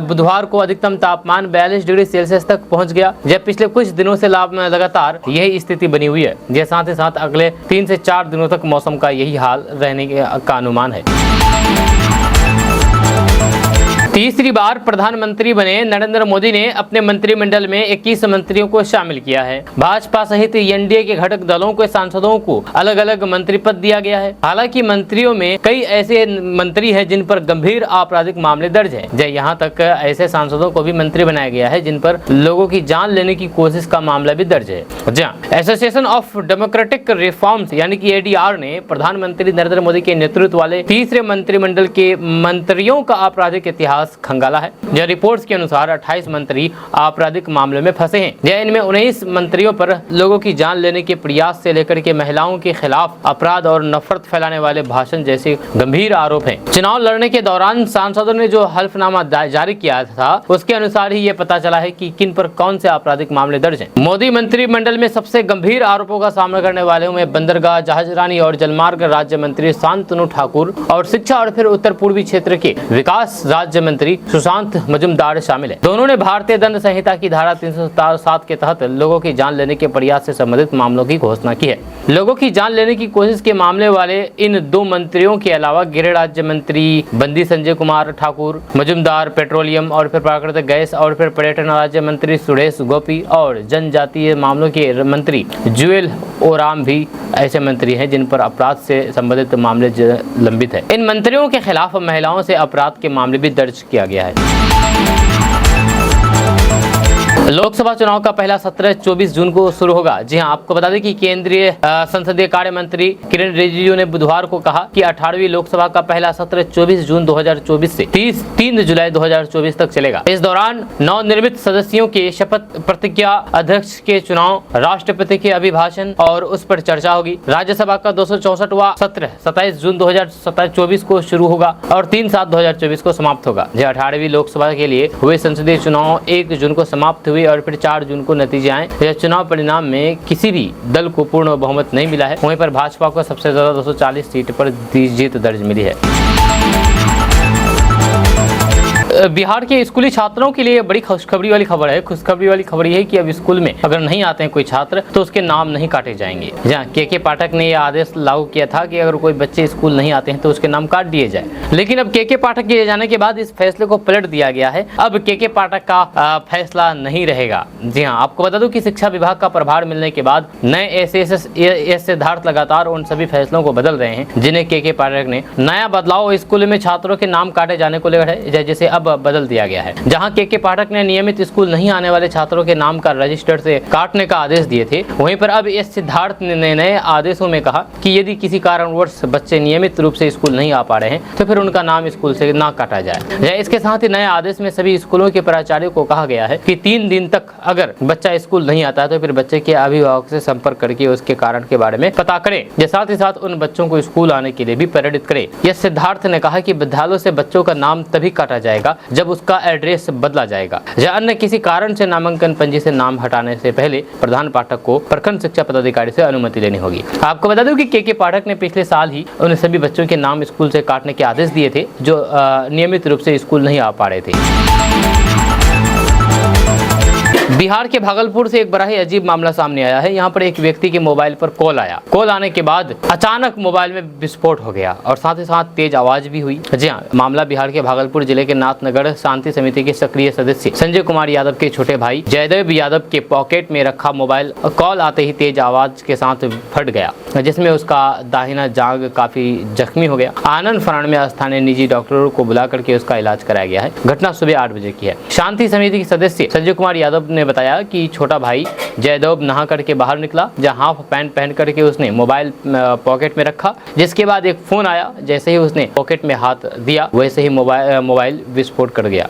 S1: बुधवार को अधिकतम तापमान 42 डिग्री सेल्सियस तक पहुंच गया, जब पिछले कुछ दिनों से लगातार यही स्थिति बनी हुई है। साथ ही साथ अगले 3 से 4 दिनों तक मौसम का यही हाल रहने का अनुमान है। तीसरी बार प्रधानमंत्री बने नरेंद्र मोदी ने अपने मंत्रिमंडल में 21 मंत्रियों को शामिल किया है। भाजपा सहित एनडीए के घटक दलों के सांसदों को अलग अलग मंत्री पद दिया गया है। हालांकि मंत्रियों में कई ऐसे मंत्री हैं जिन पर गंभीर आपराधिक मामले दर्ज है। यहाँ तक ऐसे सांसदों को भी मंत्री बनाया गया है जिन पर लोगों की जान लेने की कोशिश का मामला भी दर्ज है। एसोसिएशन ऑफ डेमोक्रेटिक रिफॉर्म्स यानी कि एडीआर ने प्रधानमंत्री नरेंद्र मोदी के नेतृत्व वाले तीसरे मंत्रिमंडल के मंत्रियों का आपराधिक इतिहास खंगाला है। यह रिपोर्ट्स के अनुसार 28 मंत्री आपराधिक मामलों में फंसे हैं। इनमें 19 मंत्रियों पर लोगों की जान लेने के प्रयास से लेकर के महिलाओं के खिलाफ अपराध और नफरत फैलाने वाले भाषण जैसे गंभीर आरोप हैं। चुनाव लड़ने के दौरान सांसदों ने जो हल्फनामा जारी किया था उसके अनुसार ही ये पता चला है कि किन पर कौन से आपराधिक मामले दर्ज हैं। मोदी मंत्रिमंडल में सबसे गंभीर आरोपों का सामना करने वाले में बंदरगाह, जहाजरानी और जलमार्ग राज्य मंत्री शांतनु ठाकुर और शिक्षा और फिर उत्तर पूर्वी क्षेत्र के विकास राज्य मंत्री सुशांत मजुमदार शामिल है। दोनों ने भारतीय दंड संहिता की धारा 307 के तहत लोगों की जान लेने के प्रयास से संबंधित मामलों की घोषणा की है। लोगों की जान लेने की कोशिश के मामले वाले इन 2 मंत्रियों के अलावा गृह राज्य मंत्री बंदी संजय कुमार ठाकुर मजुमदार, पेट्रोलियम और फिर प्राकृतिक गैस और फिर पर्यटन राज्य मंत्री सुरेश गोपी और जनजातीय मामलों के मंत्री जुएल ओराम भी ऐसे मंत्री हैं जिन पर अपराध से संबंधित मामले लंबित है। इन मंत्रियों के खिलाफ महिलाओं से अपराध के मामले भी दर्ज किया गया है। लोकसभा चुनाव का पहला सत्र 24 जून को शुरू होगा। जी हां, आपको बता दें कि केंद्रीय संसदीय कार्य मंत्री किरण रिजिजू ने बुधवार को कहा कि 18वीं लोकसभा का पहला सत्र 24 जून 2024 से 3 जुलाई 2024 तक चलेगा। इस दौरान नवनिर्मित सदस्यों के शपथ प्रतिज्ञा, अध्यक्ष के चुनाव, राष्ट्रपति के अभिभाषण और उस पर चर्चा होगी। राज्यसभा का 264वां सत्र 27 जून 2024 को शुरू होगा और 3/7/2024 को समाप्त होगा। 18वीं लोकसभा के लिए हुए संसदीय चुनाव 1 जून को समाप्त हुए और फिर 4 जून को नतीजे आए। यह चुनाव परिणाम में किसी भी दल को पूर्ण बहुमत नहीं मिला है। वहीं पर भाजपा को सबसे ज्यादा 240 सीट पर जीत दर्ज मिली है। बिहार के स्कूली छात्रों के लिए बड़ी खुशखबरी वाली खबर है। खुशखबरी वाली खबर यह है कि अब स्कूल में अगर नहीं आते हैं कोई छात्र तो उसके नाम नहीं काटे जाएंगे। जहाँ के पाठक ने यह आदेश लागू किया था कि अगर कोई बच्चे स्कूल नहीं आते हैं तो उसके नाम काट दिए जाए, लेकिन अब के पाठक के जाने के बाद इस फैसले को पलट दिया गया है। अब के पाठक का फैसला नहीं रहेगा। जी हाँ, आपको बता दूं कि शिक्षा विभाग का प्रभार मिलने के बाद नए एस सिद्धार्थ लगातार उन सभी फैसलों को बदल रहे हैं जिन्हें के पाठक ने नया बदलाव स्कूल में छात्रों के नाम काटे जाने को लेकर है, जैसे अब बदल दिया गया है। जहां के पाठक ने नियमित स्कूल नहीं आने वाले छात्रों के नाम का रजिस्टर से काटने का आदेश दिए थे, वहीं पर अब एस सिद्धार्थ ने नए आदेशों में कहा कि यदि किसी कारणवश बच्चे नियमित रूप से स्कूल नहीं आ पा रहे हैं तो फिर उनका नाम स्कूल से ना काटा जाए। इसके साथ ही नए आदेश में सभी स्कूलों के प्राचार्यों को कहा गया है कि 3 दिन तक अगर बच्चा स्कूल नहीं आता है तो फिर बच्चे के अभिभावक से संपर्क करके उसके कारण के बारे में पता करें। साथ ही साथ उन बच्चों को स्कूल आने के लिए भी प्रेरित करें। यह सिद्धार्थ ने कहा कि विद्यालयों से बच्चों का नाम तभी काटा जाएगा जाएगा जब उसका एड्रेस बदला जाएगा या अन्य किसी कारण से नामांकन पंजी से नाम हटाने से पहले प्रधान पाठक को प्रखंड शिक्षा पदाधिकारी से अनुमति लेनी होगी। आपको बता दूं कि के पाठक ने पिछले साल ही उन सभी बच्चों के नाम स्कूल से काटने के आदेश दिए थे जो नियमित रूप से स्कूल नहीं आ पा रहे थे। बिहार के भागलपुर से एक बड़ा ही अजीब मामला सामने आया है। यहाँ पर एक व्यक्ति के मोबाइल पर कॉल आया। कॉल आने के बाद अचानक मोबाइल में विस्फोट हो गया और साथ ही साथ तेज आवाज भी हुई। जी हाँ, मामला बिहार के भागलपुर जिले के नाथनगर शांति समिति के सक्रिय सदस्य संजय कुमार यादव के छोटे भाई जयदेव यादव के पॉकेट में रखा मोबाइल कॉल आते ही तेज आवाज के साथ फट गया, जिसमें उसका दाहिना जांघ काफी जख्मी हो गया। आनंद फरान में स्थानीय निजी डॉक्टरों को बुला करके उसका इलाज कराया गया है। घटना सुबह 8 बजे की है। शांति समिति के सदस्य संजय कुमार यादव ने बताया कि छोटा भाई जयदेव नहा करके बाहर निकला, जहां हाफ पैंट पहन करके उसने मोबाइल पॉकेट में रखा, जिसके बाद एक फोन आया। जैसे ही उसने पॉकेट में हाथ दिया वैसे ही मोबाइल विस्फोट कर गया।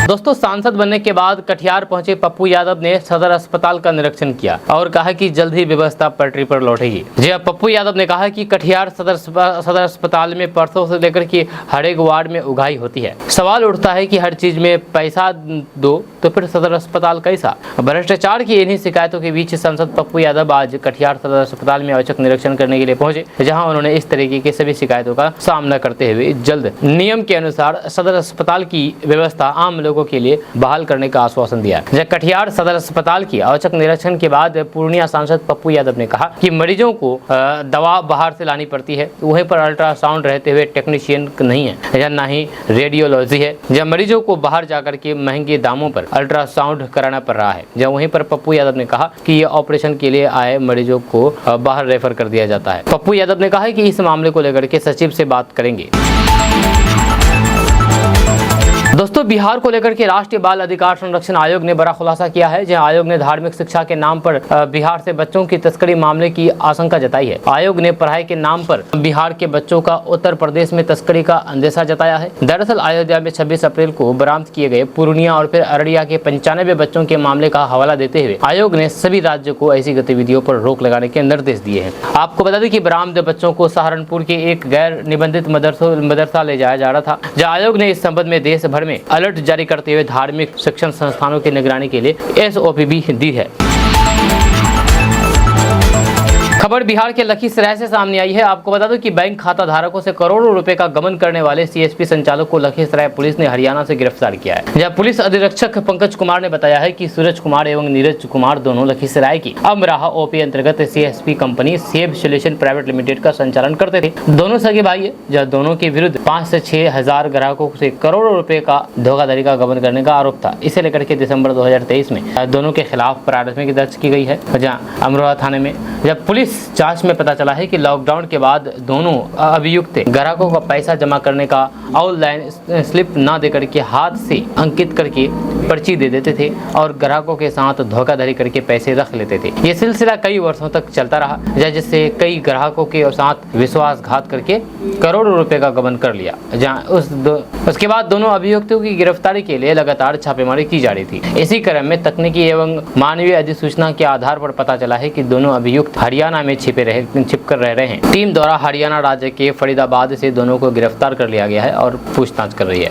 S1: दोस्तों, सांसद बनने के बाद कटिहार पहुंचे पप्पू यादव ने सदर अस्पताल का निरीक्षण किया और कहा कि जल्द ही व्यवस्था पटरी पर लौटेगी। जी हां, पप्पू यादव ने कहा कि कटिहार सदर अस्पताल में परसों से लेकर के हर एक वार्ड में उगाही होती है। सवाल उठता है कि हर चीज में पैसा दो तो फिर सदर अस्पताल कैसा? भ्रष्टाचार की इन्हीं शिकायतों के बीच सांसद पप्पू यादव आज कटिहार सदर अस्पताल में औचक निरीक्षण करने के लिए पहुंचे, जहाँ उन्होंने इस तरीके के सभी शिकायतों का सामना करते हुए जल्द नियम के अनुसार सदर अस्पताल की व्यवस्था आम लोगों के लिए बहाल करने का आश्वासन दिया। जब कटिहार सदर अस्पताल की औचक निरीक्षण के बाद पूर्णिया सांसद पप्पू यादव ने कहा कि मरीजों को दवा बाहर से लानी पड़ती है, वहीं पर अल्ट्रासाउंड रहते हुए टेक्नीशियन नहीं है या ना ही रेडियोलॉजी है। जब मरीजों को बाहर जाकर के महंगे दामों पर अल्ट्रासाउंड कराना पड़ रहा है। जब वहीं पर पप्पू यादव ने कहा कि ये ऑपरेशन के लिए आए मरीजों को बाहर रेफर कर दिया जाता है। पप्पू यादव ने कहा कि इस मामले को लेकर के सचिव से बात करेंगे। दोस्तों, बिहार को लेकर के राष्ट्रीय बाल अधिकार संरक्षण आयोग ने बड़ा खुलासा किया है। जहां आयोग ने धार्मिक शिक्षा के नाम पर बिहार से बच्चों की तस्करी मामले की आशंका जताई है। आयोग ने पढ़ाई के नाम पर बिहार के बच्चों का उत्तर प्रदेश में तस्करी का अंदेशा जताया है। दरअसल अयोध्या में 26 अप्रैल को बरामद किए गए पूर्णिया और फिर अररिया के 95 बच्चों के मामले का हवाला देते हुए आयोग ने सभी राज्यों को ऐसी गतिविधियों पर रोक लगाने के निर्देश दिए हैं। आपको बता दें कि बरामद बच्चों को सहारनपुर के एक गैर निबंधित मदरसा ले जाया जा रहा था। जहाँ आयोग ने इस संबंध में देश भर में अलर्ट जारी करते हुए धार्मिक शिक्षण संस्थानों की निगरानी के लिए SOP भी दी है। खबर बिहार के लखीसराय से सामने आई है। आपको बता दूं कि बैंक खाता धारकों से करोड़ों रुपए का गबन करने वाले CSP संचालक को लखीसराय पुलिस ने हरियाणा से गिरफ्तार किया है। जहां पुलिस अधीक्षक पंकज कुमार ने बताया है कि सूरज कुमार एवं नीरज कुमार दोनों लखीसराय की अमराहा OP अंतर्गत CSP कंपनी सेब सोल्यूशन प्राइवेट लिमिटेड का संचालन करते थे। दोनों सगे भाई है, जहाँ दोनों के विरुद्ध 5 से 6 हजार ग्राहकों से करोड़ों रुपए का धोखाधड़ी का गबन करने का आरोप था। इसे लेकर के दिसंबर 2023 में दोनों के खिलाफ प्राथमिकी दर्ज की गई है। जहाँ अमरोहा थाने में जब पुलिस जांच में पता चला है कि लॉकडाउन के बाद दोनों अभियुक्त ग्राहकों का पैसा जमा करने का ऑनलाइन स्लिप ना देकर के हाथ से अंकित करके पर्ची दे देते थे और ग्राहकों के साथ धोखाधड़ी करके पैसे रख लेते थे। ये सिलसिला कई वर्षों तक चलता रहा, जिससे कई ग्राहकों के साथ विश्वासघात करके करोड़ों रुपए का गबन कर लिया। जहाँ उसके बाद दोनों अभियुक्तों की गिरफ्तारी के लिए लगातार छापेमारी की जा रही थी। इसी क्रम में तकनीकी एवं मानवीय अधिसूचना के आधार पर पता चला है कि दोनों अभियुक्त हरियाणा में छिप कर रहे हैं। टीम द्वारा हरियाणा राज्य के फरीदाबाद से दोनों को गिरफ्तार कर लिया गया है और पूछताछ कर रही है।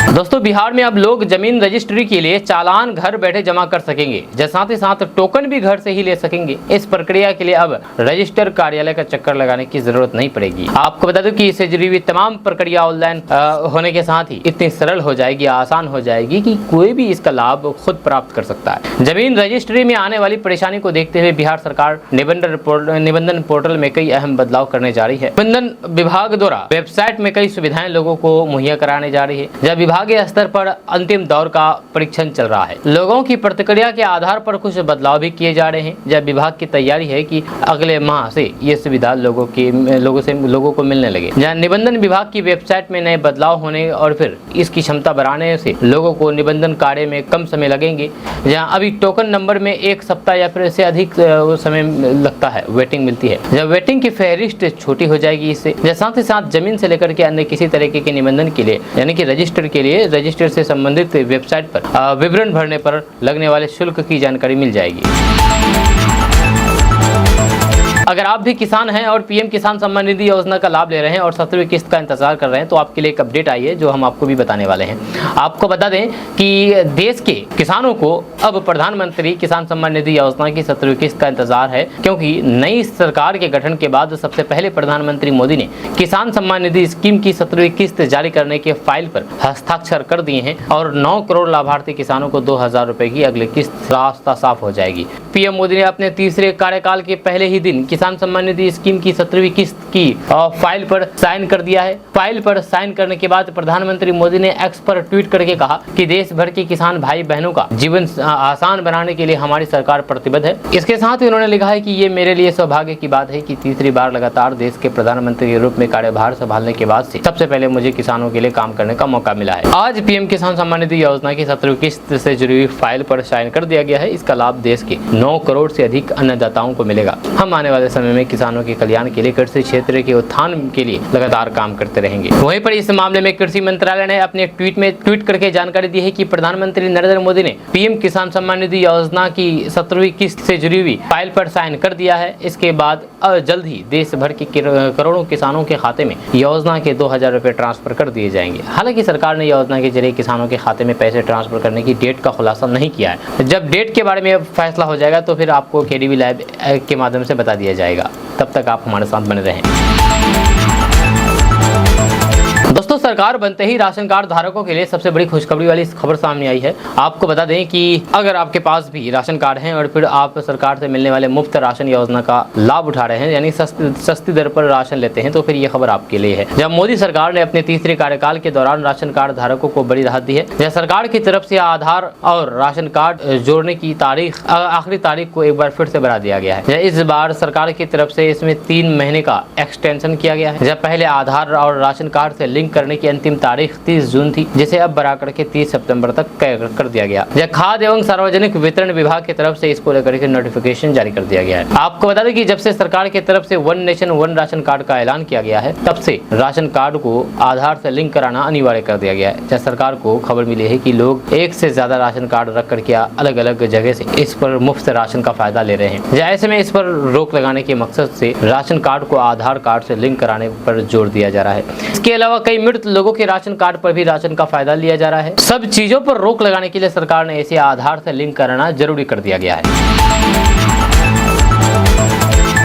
S1: दोस्तों, बिहार में अब लोग जमीन रजिस्ट्री के लिए चालान घर बैठे जमा कर सकेंगे, साथ ही साथ टोकन भी घर से ही ले सकेंगे। इस प्रक्रिया के लिए अब रजिस्टर कार्यालय का चक्कर लगाने की जरूरत नहीं पड़ेगी। आपको बता दूं कि इससे जुड़ी हुई तमाम प्रक्रिया ऑनलाइन होने के साथ ही इतनी सरल हो जाएगी, आसान हो जाएगी कि कोई भी इसका लाभ खुद प्राप्त कर सकता है। जमीन रजिस्ट्री में आने वाली परेशानी को देखते हुए बिहार सरकार निबंधन पोर्टल में कई अहम बदलाव करने जा रही है। निबंधन विभाग द्वारा वेबसाइट में कई सुविधाएं लोगों को मुहैया कराने जा रही है। जब विभागीय स्तर पर अंतिम दौर का परीक्षण चल रहा है, लोगों की प्रतिक्रिया के आधार पर कुछ बदलाव भी किए जा रहे हैं। जब विभाग की तैयारी है कि अगले माह से ये सुविधा लोगों को मिलने लगे। जहाँ निबंधन विभाग की वेबसाइट में नए बदलाव होने और फिर इसकी क्षमता बढ़ाने से लोगों को निबंधन कार्य में कम समय लगेंगे। जहाँ अभी टोकन नंबर में 1 सप्ताह या फिर इससे अधिक समय लगता है, वेटिंग मिलती है। जब वेटिंग की फहरिस्त छोटी हो जाएगी इससे, साथ ही साथ जमीन से लेकर के अन्य किसी तरीके के निबंधन के लिए यानी कि रजिस्टर के लिए रजिस्टर से संबंधित वेबसाइट पर विवरण भरने पर लगने वाले शुल्क की जानकारी मिल जाएगी। अगर आप भी किसान हैं और पीएम किसान सम्मान निधि योजना का लाभ ले रहे हैं और 17वीं किस्त का इंतजार कर रहे हैं तो आपके लिए एक अपडेट आई है जो हम आपको भी बताने वाले हैं। आपको बता दें कि देश के किसानों को अब प्रधानमंत्री किसान सम्मान निधि योजना की 17वीं किस्त का इंतजार है, क्योंकि नई सरकार के गठन के बाद सबसे पहले प्रधानमंत्री मोदी ने किसान सम्मान निधि स्कीम की 17वीं किस्त जारी करने के फाइल पर हस्ताक्षर कर दिए हैं और 9 करोड़ लाभार्थी किसानों को 2000 रुपए की अगली किस्त रास्ता साफ हो जाएगी। पीएम मोदी ने अपने तीसरे कार्यकाल के पहले ही दिन किसान सम्मान निधि स्कीम की 17वीं किस्त की फाइल पर साइन कर दिया है। फाइल पर साइन करने के बाद प्रधानमंत्री मोदी ने एक्स पर ट्वीट करके कहा कि देश भर के किसान भाई बहनों का जीवन आसान बनाने के लिए हमारी सरकार प्रतिबद्ध है। इसके साथ ही उन्होंने लिखा है कि ये मेरे लिए सौभाग्य की बात है कि तीसरी बार लगातार देश के प्रधानमंत्री के रूप में कार्यभार संभालने के बाद से सबसे पहले मुझे किसानों के लिए काम करने का मौका मिला है। आज पीएम किसान सम्मान निधि योजना की 17वीं किस्त से जुड़ी हुई फाइल पर साइन कर दिया गया है। इसका लाभ देश के 9 करोड़ से अधिक अन्नदाताओं को मिलेगा। हम आने वाले समय में किसानों के कल्याण के लिए कृषि क्षेत्र के उत्थान के लिए लगातार काम करते रहेंगे। वहीं पर इस मामले में कृषि मंत्रालय ने अपने ट्वीट में ट्वीट करके जानकारी दी है कि प्रधानमंत्री नरेंद्र मोदी ने पीएम किसान सम्मान निधि योजना की 17वीं किस्त से जुड़ी हुई फाइल पर साइन कर दिया है। इसके बाद जल्द ही देश भर के करोड़ों किसानों के खाते में योजना के 2000 रुपए ट्रांसफर कर दिए जाएंगे। हालांकि सरकार ने योजना के जरिए किसानों के खाते में पैसे ट्रांसफर करने की डेट का खुलासा नहीं किया है। जब डेट के बारे में फैसला हो जाएगा तो फिर आपको केडीबी लाइव के माध्यम से बता दिया जाएगा। तब तक आप हमारे साथ बने रहें। दोस्तों, सरकार बनते ही राशन कार्ड धारकों के लिए सबसे बड़ी खुशखबरी वाली खबर सामने आई है। आपको बता दें कि अगर आपके पास भी राशन कार्ड है और फिर आप सरकार से मिलने वाले मुफ्त राशन योजना का लाभ उठा रहे हैं, यानी सस्ती दर पर राशन लेते हैं, तो फिर ये खबर आपके लिए है। जब मोदी सरकार ने अपने तीसरे कार्यकाल के दौरान राशन कार्ड धारकों को बड़ी राहत दी है। जब सरकार की तरफ से आधार और राशन कार्ड जोड़ने की आखिरी तारीख को एक बार फिर से बढ़ा दिया गया है। इस बार सरकार की तरफ से इसमें 3 महीने का एक्सटेंशन किया गया है। जब पहले आधार और राशन कार्ड से लिंक करने की अंतिम तारीख 30 जून थी, जिसे अब बढ़ा करके 30 सितंबर तक कर दिया गया। यह खाद्य एवं सार्वजनिक वितरण विभाग की तरफ से इसको लेकर के नोटिफिकेशन जारी कर दिया गया है। आपको बता दें कि जब से सरकार की तरफ से one nation one ration card का ऐलान किया गया है, तब से राशन कार्ड को आधार से लिंक कराना अनिवार्य कर दिया गया है। जब सरकार को खबर मिली है कि लोग एक से ज्यादा राशन कार्ड रख करके अलग अलग जगह से इस पर मुफ्त राशन का फायदा ले रहे हैं। ऐसे में इस पर रोक लगाने के मकसद से राशन कार्ड को आधार कार्ड से लिंक कराने पर जोर दिया जा रहा है। इसके अलावा कई मृत लोगों के राशन कार्ड पर भी राशन का फायदा लिया जा रहा है। सब चीजों पर रोक लगाने के लिए सरकार ने इसे आधार से लिंक कराना जरूरी कर दिया गया है।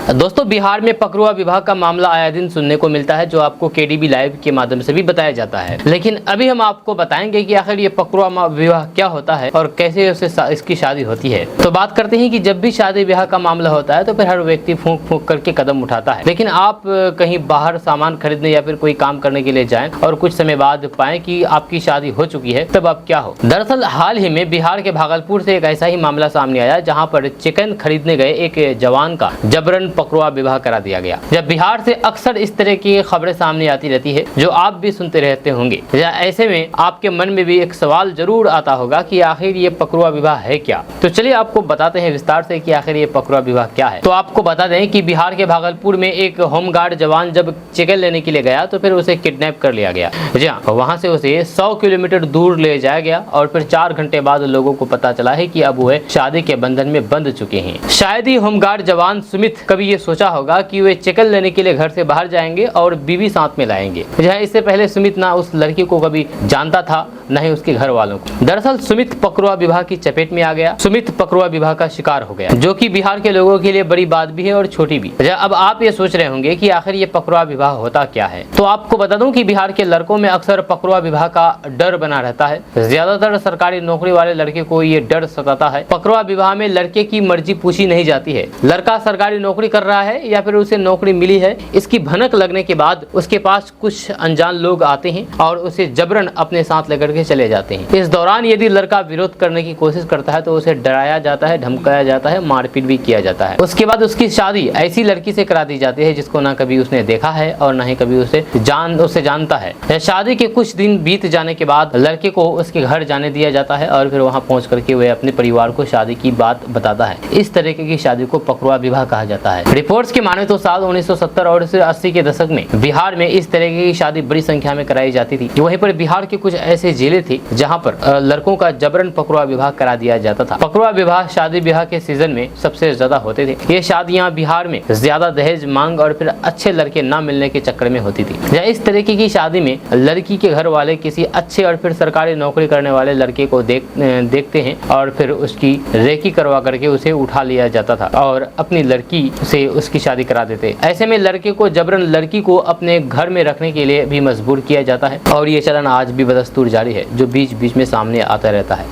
S1: दोस्तों, बिहार में पकरुआ विवाह का मामला आए दिन सुनने को मिलता है, जो आपको केडीबी लाइव के माध्यम से भी बताया जाता है। लेकिन अभी हम आपको बताएंगे कि आखिर ये पकरुआ विवाह क्या होता है और कैसे इसकी शादी होती है। तो बात करते हैं कि जब भी शादी ब्याह का मामला होता है तो फिर हर व्यक्ति फूंक फूंक करके कदम उठाता है। लेकिन आप कहीं बाहर सामान खरीदने या फिर कोई काम करने के लिए जाएं और कुछ समय बाद पाएं कि आपकी शादी हो चुकी है, तब आप क्या हो। दरअसल हाल ही में बिहार के भागलपुर से एक ऐसा ही मामला सामने आया, जहाँ पर चिकन खरीदने गए एक जवान का जबरन पकरुआ विवाह करा दिया गया। जब बिहार से अक्सर इस तरह की खबरें सामने आती रहती है, जो आप भी सुनते रहते होंगे, ऐसे में आपके मन में भी एक सवाल जरूर आता होगा कि आखिर ये पकरुआ विवाह है क्या। तो चलिए आपको बताते हैं विस्तार से कि आखिर ये पकरुआ विवाह क्या है। तो आपको बता दें कि बिहार के भागलपुर में एक होमगार्ड जवान जब चिकन लेने के लिए गया तो फिर उसे किडनैप कर लिया गया। जी हाँ, वहाँ से उसे 100 किलोमीटर दूर ले जाया गया और फिर 4 घंटे बाद लोगों को पता चला है कि अब वह शादी के बंधन में बंध चुके हैं। शायद ही होमगार्ड जवान सुमित कभी ये सोचा होगा कि वे चिकन लेने के लिए घर से बाहर जाएंगे और बीवी साथ में लाएंगे। जहाँ इससे पहले सुमित ना उस लड़की को कभी जानता था, न ही उसके घर वालों को। दरअसल सुमित पकरुआ विवाह की चपेट में आ गया। सुमित पकरुआ विवाह का शिकार हो गया, जो कि बिहार के लोगों के लिए बड़ी बात भी है और छोटी भी। अब आप ये सोच रहे होंगे कि आखिर ये पकरुआ विवाह होता क्या है। तो आपको बता दूं कि बिहार के लड़कों में अक्सर पकरुआ विवाह का डर बना रहता है। ज्यादातर सरकारी नौकरी वाले लड़के को ये डर सताता है। पकरुआ विवाह में लड़के की मर्जी पूछी नहीं जाती है। लड़का सरकारी नौकरी कर रहा है या फिर उसे नौकरी मिली है, इसकी भनक लगने के बाद उसके पास कुछ अनजान लोग आते हैं और उसे जबरन अपने साथ लेकर के चले जाते हैं। इस दौरान यदि लड़का विरोध करने की कोशिश करता है तो उसे डराया जाता है, धमकाया जाता है, मारपीट भी किया जाता है। उसके बाद उसकी शादी ऐसी लड़की से करा दी जाती है जिसको ना कभी उसने देखा है और ना ही कभी उसे जानता है। शादी के कुछ दिन बीत जाने के बाद लड़के को उसके घर जाने दिया जाता है और फिर वहां पहुंच करके वह अपने परिवार को शादी की बात बताता है। इस तरीके की शादी को पकरुआ विवाह कहा जाता है। रिपोर्ट्स की माने तो साल 1970 और 80 के दशक में बिहार में इस तरह की शादी बड़ी संख्या में कराई जाती थी। वहीं पर बिहार के कुछ ऐसे जिले थे जहां पर लड़कों का जबरन पकड़वा विवाह करा दिया जाता था। पकड़वा विवाह शादी ब्याह के सीजन में सबसे ज्यादा होते थे। ये शादियां बिहार में ज्यादा दहेज मांग और फिर अच्छे लड़के न मिलने के चक्कर में होती थी। या इस तरीके की शादी में लड़की के घर वाले किसी अच्छे और फिर सरकारी नौकरी करने वाले लड़के को देखते हैं और फिर उसकी रेकी करवा करके उसे उठा लिया जाता था और अपनी लड़की से उसकी शादी करा देते। ऐसे में लड़के को जबरन लड़की को अपने घर में रखने के लिए भी मजबूर किया जाता है और ये चलन आज भी बदस्तूर जारी है, जो बीच बीच में सामने आता रहता है।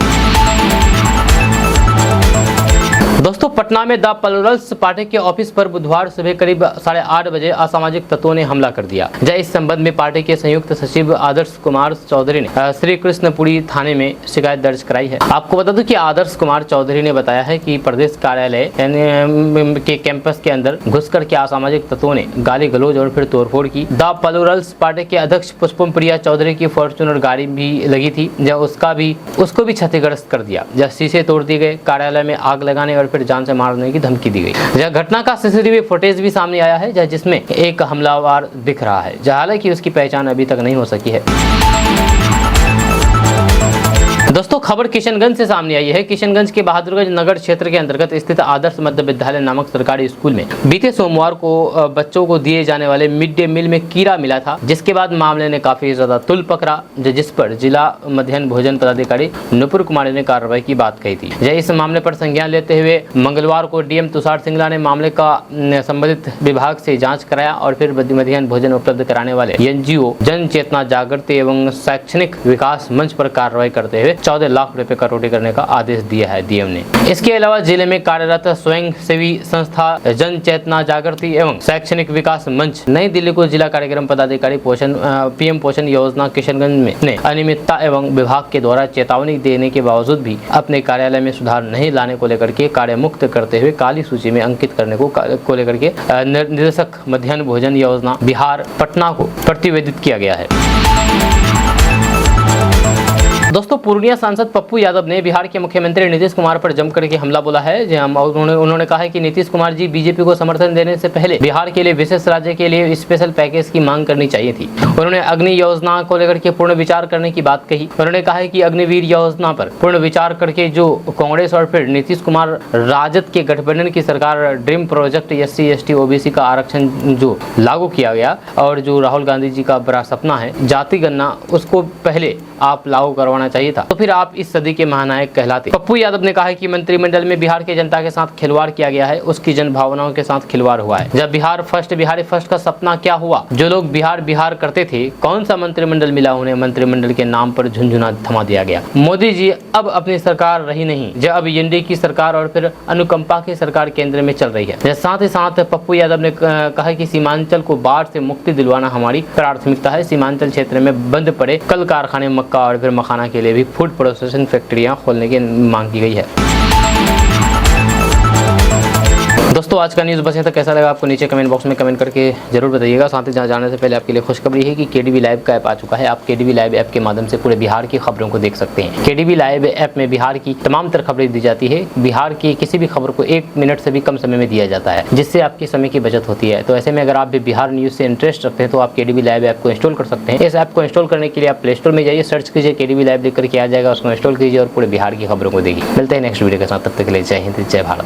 S1: दोस्तों, पटना में द प्लूरल्स पार्टी के ऑफिस पर बुधवार सुबह करीब 8:30 बजे असामाजिक तत्वों ने हमला कर दिया। इस संबंध में पार्टी के संयुक्त सचिव आदर्श कुमार चौधरी ने श्री कृष्णपुरी थाने में शिकायत दर्ज कराई है। आपको बता दूं कि आदर्श कुमार चौधरी ने बताया है कि प्रदेश कार्यालय के कैंपस के अंदर घुसकर के असामाजिक तत्वों ने गाली गलौज और फिर तोड़फोड़ की। द प्लूरल्स पार्टी के अध्यक्ष पुष्पम प्रिया चौधरी की फॉर्च्यूनर गाड़ी भी लगी थी, उसको भी क्षतिग्रस्त कर दिया। शीशे तोड़ दिए गए, कार्यालय में आग लगाने और फिर जान से मारने की धमकी दी गई। घटना का सीसीटीवी फुटेज भी सामने आया है जिसमें एक हमलावर दिख रहा है, हालांकि उसकी पहचान अभी तक नहीं हो सकी है। दोस्तों, खबर किशनगंज से सामने आई है। किशनगंज के बहादुरगंज नगर क्षेत्र के अंतर्गत स्थित आदर्श मध्य विद्यालय नामक सरकारी स्कूल में बीते सोमवार को बच्चों को दिए जाने वाले मिड डे मील में कीड़ा मिला था, जिसके बाद मामले ने काफी ज्यादा तुल पकड़ा, जिस पर जिला मध्याह्न भोजन पदाधिकारी नुपुर कुमार ने कार्रवाई की बात कही थी। इस मामले पर संज्ञान लेते हुए मंगलवार को डीएम तुषार सिंगला ने मामले का संबंधित विभाग से जाँच कराया और फिर मध्याह्न भोजन उपलब्ध कराने वाले एनजीओ जन चेतना जागृति एवं शैक्षणिक विकास मंच पर कार्रवाई करते हुए 14 लाख रुपए कटौती करने का आदेश दिया है डीएम ने। इसके अलावा जिले में कार्यरत स्वयं सेवी संस्था जन चेतना जागृति एवं शैक्षणिक विकास मंच नई दिल्ली को जिला कार्यक्रम पदाधिकारी पीएम पोषण योजना किशनगंज में ने अनियमितता एवं विभाग के द्वारा चेतावनी देने के बावजूद भी अपने कार्यालय में सुधार नहीं लाने को लेकर के कार्य मुक्त करते हुए काली सूची में अंकित करने को लेकर के निर्देशक मध्याह्न भोजन योजना बिहार पटना को प्रतिवेदित किया गया है। दोस्तों, पूर्णिया सांसद पप्पू यादव ने बिहार के मुख्यमंत्री नीतीश कुमार पर जमकर के हमला बोला है। उन्होंने कहा है कि नीतीश कुमार जी बीजेपी को समर्थन देने से पहले बिहार के लिए विशेष राज्य के लिए स्पेशल पैकेज की मांग करनी चाहिए थी। उन्होंने अग्नि योजना को लेकर के पूर्ण विचार करने की बात कही। उन्होंने कहा है कि अग्निवीर योजना पर पूर्ण विचार करके जो कांग्रेस और फिर नीतीश कुमार राजद के गठबंधन की सरकार dream project SC ST OBC का आरक्षण जो लागू किया गया और जो राहुल गांधी जी का बड़ा सपना है जाति गणना, उसको पहले आप लागू करवाना चाहिए था, तो फिर आप इस सदी के महानायक कहलाते। पप्पू यादव ने कहा है कि मंत्रिमंडल में बिहार के जनता के साथ खिलवाड़ किया गया है, उसकी जन भावनाओं के साथ खिलवाड़ हुआ है। जब बिहारी फर्स्ट का सपना क्या हुआ, जो लोग बिहार करते थे, कौन सा मंत्रिमंडल मिला उन्हें, मंत्रिमंडल के नाम पर झुंझुना थमा दिया गया। मोदी जी अब अपनी सरकार रही नहीं, जब अब एनडीए की सरकार और फिर अनुकंपा की सरकार केंद्र में चल रही है। साथ ही साथ पप्पू यादव ने कहा कि सीमांचल को बाढ़ से मुक्ति दिलवाना हमारी प्राथमिकता है। सीमांचल क्षेत्र में बंद पड़े कल कारखाने मक्का और फिर मखाना के लिए भी फूड प्रोसेसिंग फैक्ट्रियां खोलने की मांग की गई है। दोस्तों, आज का न्यूज़ बस यहाँ तक। कैसा लगा आपको नीचे कमेंट बॉक्स में कमेंट करके जरूर बताइएगा। साथ ही जाने से पहले आपके लिए खुशखबरी है कि KDV लाइव का ऐप आ चुका है। आप KDV लाइव ऐप के माध्यम से पूरे बिहार की खबरों को देख सकते हैं। KDV लाइव ऐप में बिहार की तमाम तरह खबरें दी जाती है। बिहार की किसी भी खबर को 1 मिनट से भी कम समय में दिया जाता है, जिससे आपकी समय की बचत होती है। तो ऐसे में अगर आप भी बिहार न्यूज़ से इंटरेस्ट रखते हैं तो आप KDV लाइव ऐप को इंस्टॉल कर सकते हैं। इस ऐप को इंस्टॉल करने के लिए आप प्ले स्टोर में जाइए, सर्च कीजिए KDV लाइव लिख करके आ जाएगा, उसको इंस्टॉल कीजिए और पूरे बिहार की खबरों को देखिए। मिलते हैं नेक्स्ट वीडियो के साथ, तब तक के लिए जय हिंद, जय भारत।